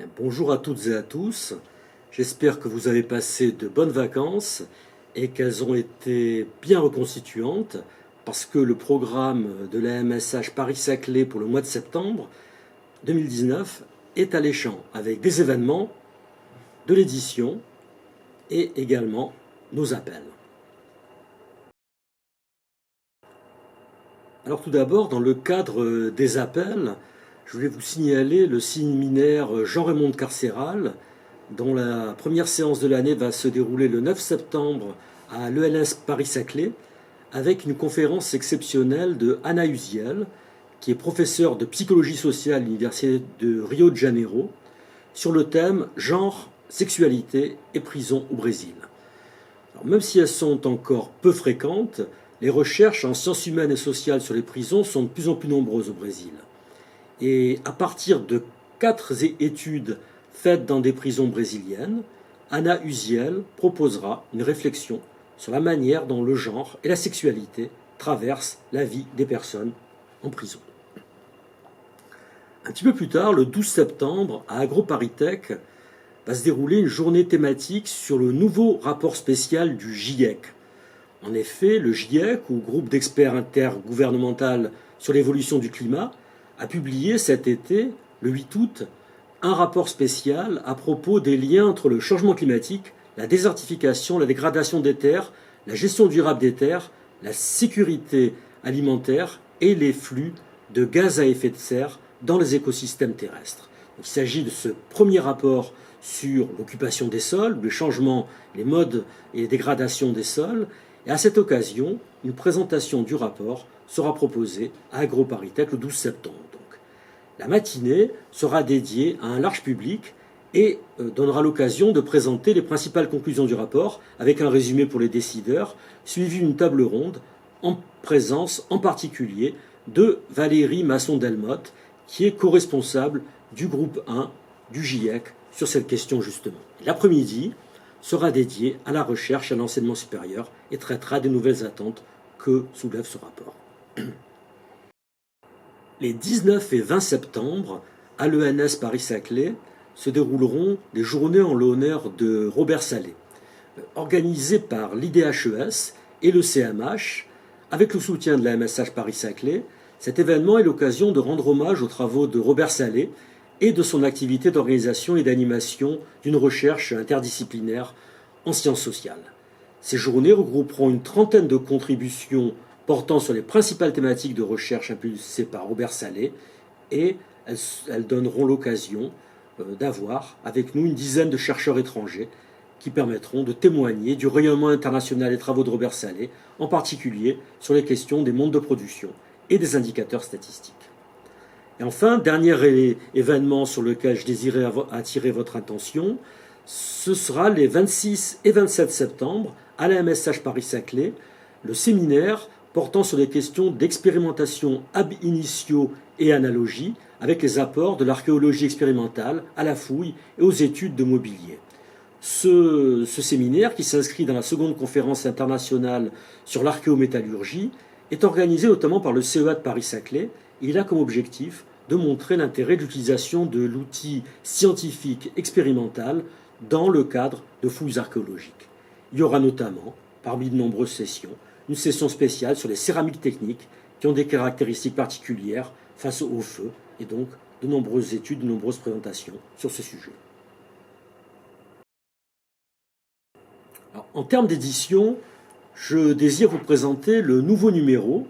Bien, bonjour à toutes et à tous, j'espère que vous avez passé de bonnes vacances et qu'elles ont été bien reconstituantes parce que le programme de la MSH Paris-Saclay pour le mois de septembre 2019 est alléchant avec des événements, de l'édition et également nos appels. Alors tout d'abord, dans le cadre des appels, je voulais vous signaler le séminaire Jean-Raymond Carcéral, dont la première séance de l'année va se dérouler le 9 septembre à l'ELS Paris-Saclay, avec une conférence exceptionnelle de Anna Uziel, qui est professeure de psychologie sociale à l'Université de Rio de Janeiro, sur le thème genre, sexualité et prison au Brésil. Alors, même si elles sont encore peu fréquentes, les recherches en sciences humaines et sociales sur les prisons sont de plus en plus nombreuses au Brésil. Et à partir de 4 études faites dans des prisons brésiliennes, Anna Uziel proposera une réflexion sur la manière dont le genre et la sexualité traversent la vie des personnes en prison. Un petit peu plus tard, le 12 septembre, à AgroParisTech, va se dérouler une journée thématique sur le nouveau rapport spécial du GIEC. En effet, le GIEC, ou Groupe d'experts intergouvernemental sur l'évolution du climat, a publié cet été, le 8 août, un rapport spécial à propos des liens entre le changement climatique, la désertification, la dégradation des terres, la gestion durable des terres, la sécurité alimentaire et les flux de gaz à effet de serre dans les écosystèmes terrestres. Il s'agit de ce premier rapport sur l'occupation des sols, les changements, les modes et les dégradations des sols. Et à cette occasion, une présentation du rapport sera proposée à AgroParisTech le 12 septembre. Donc, la matinée sera dédiée à un large public et donnera l'occasion de présenter les principales conclusions du rapport avec un résumé pour les décideurs, suivi d'une table ronde en présence en particulier de Valérie Masson-Delmotte, qui est co-responsable du groupe 1 du GIEC sur cette question justement. L'après-midi sera dédié à la recherche et à l'enseignement supérieur et traitera des nouvelles attentes que soulève ce rapport. Les 19 et 20 septembre, à l'ENS Paris-Saclay, se dérouleront des journées en l'honneur de Robert Salé, organisées par l'IDHES et le CMH, avec le soutien de la MSH Paris-Saclay. Cet événement est l'occasion de rendre hommage aux travaux de Robert Salé et de son activité d'organisation et d'animation d'une recherche interdisciplinaire en sciences sociales. Ces journées regrouperont une trentaine de contributions portant sur les principales thématiques de recherche impulsées par Robert Salé, et elles donneront l'occasion d'avoir avec nous une dizaine de chercheurs étrangers qui permettront de témoigner du rayonnement international des travaux de Robert Salé, en particulier sur les questions des mondes de production et des indicateurs statistiques. Et enfin, dernier événement sur lequel je désirais attirer votre attention, ce sera les 26 et 27 septembre à la MSH Paris-Saclay, le séminaire portant sur les questions d'expérimentation ab initio et analogie avec les apports de l'archéologie expérimentale à la fouille et aux études de mobilier. Ce séminaire, qui s'inscrit dans la seconde conférence internationale sur l'archéométallurgie, est organisé notamment par le CEA de Paris-Saclay. Il a comme objectif de montrer l'intérêt de l'utilisation de l'outil scientifique expérimental dans le cadre de fouilles archéologiques. Il y aura notamment, parmi de nombreuses sessions, une session spéciale sur les céramiques techniques qui ont des caractéristiques particulières face au feu, et donc de nombreuses études, de nombreuses présentations sur ce sujet. Alors, en termes d'édition, je désire vous présenter le nouveau numéro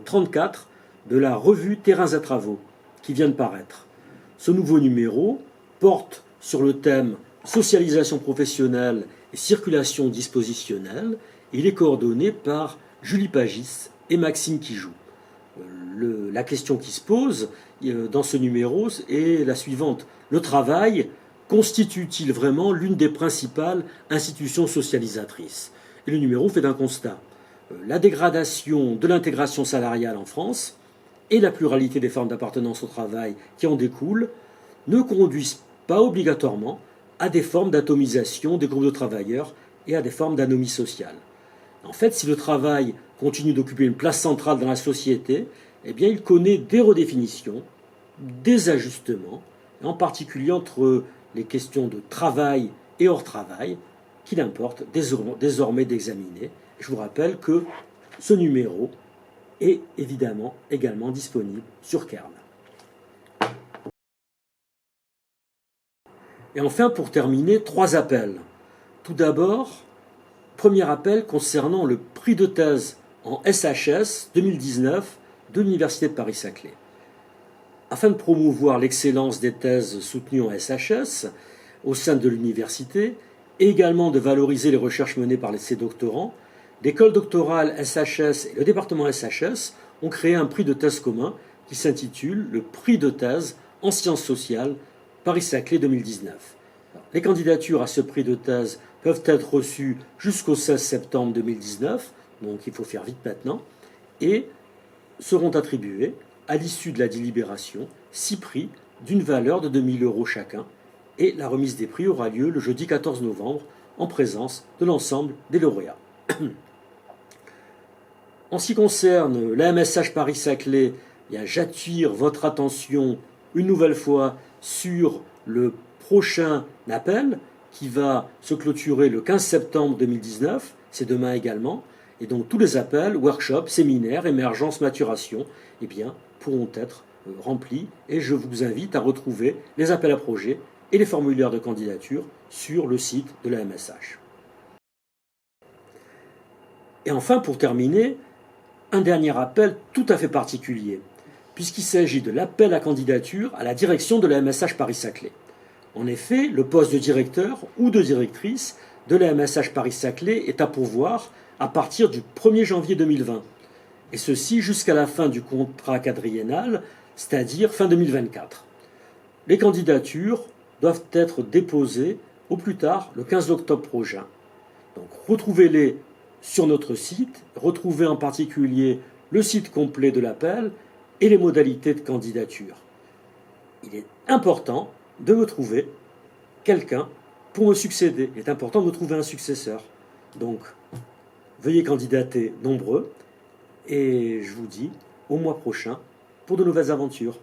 34, de la revue Terrains à travaux, qui vient de paraître. Ce nouveau numéro porte sur le thème socialisation professionnelle et circulation dispositionnelle. Il est coordonné par Julie Pagis et Maxime Kijou. La question qui se pose dans ce numéro est la suivante. Le travail constitue-t-il vraiment l'une des principales institutions socialisatrices? Et le numéro fait un constat. La dégradation de l'intégration salariale en France et la pluralité des formes d'appartenance au travail qui en découlent ne conduisent pas obligatoirement à des formes d'atomisation des groupes de travailleurs et à des formes d'anomie sociale. En fait, si le travail continue d'occuper une place centrale dans la société, eh bien, il connaît des redéfinitions, des ajustements en particulier entre les questions de travail et hors travail, qu'il importe désormais d'examiner. Je vous rappelle que ce numéro est évidemment également disponible sur Kern. Et enfin, pour terminer, 3 appels. Tout d'abord, premier appel concernant le prix de thèse en SHS 2019 de l'Université de Paris-Saclay. Afin de promouvoir l'excellence des thèses soutenues en SHS au sein de l'université et également de valoriser les recherches menées par ses doctorants, l'école doctorale SHS et le département SHS ont créé un prix de thèse commun qui s'intitule le prix de thèse en sciences sociales Paris-Saclay 2019. Les candidatures à ce prix de thèse peuvent être reçues jusqu'au 16 septembre 2019, donc il faut faire vite maintenant, et seront attribuées, à l'issue de la délibération, 6 prix d'une valeur de 2 000 € chacun, et la remise des prix aura lieu le jeudi 14 novembre en présence de l'ensemble des lauréats. En ce qui concerne l'AMSH Paris-Saclay, j'attire votre attention une nouvelle fois sur le prochain appel qui va se clôturer le 15 septembre 2019, c'est demain également, et donc tous les appels, workshops, séminaires, émergence, maturation, pourront être remplis, et je vous invite à retrouver les appels à projets et les formulaires de candidature sur le site de la MSH. Et enfin, pour terminer, un dernier appel tout à fait particulier, puisqu'il s'agit de l'appel à candidature à la direction de la MSH Paris-Saclay. En effet, le poste de directeur ou de directrice de la MSH Paris-Saclay est à pourvoir à partir du 1er janvier 2020, et ceci jusqu'à la fin du contrat quadriennal, c'est-à-dire fin 2024. Les candidatures doivent être déposées au plus tard le 15 octobre prochain. Donc retrouvez-les sur notre site, retrouvez en particulier le site complet de l'appel et les modalités de candidature. Il est important de me trouver quelqu'un pour me succéder. Il est important de me trouver un successeur. Donc, veuillez candidater nombreux et je vous dis au mois prochain pour de nouvelles aventures.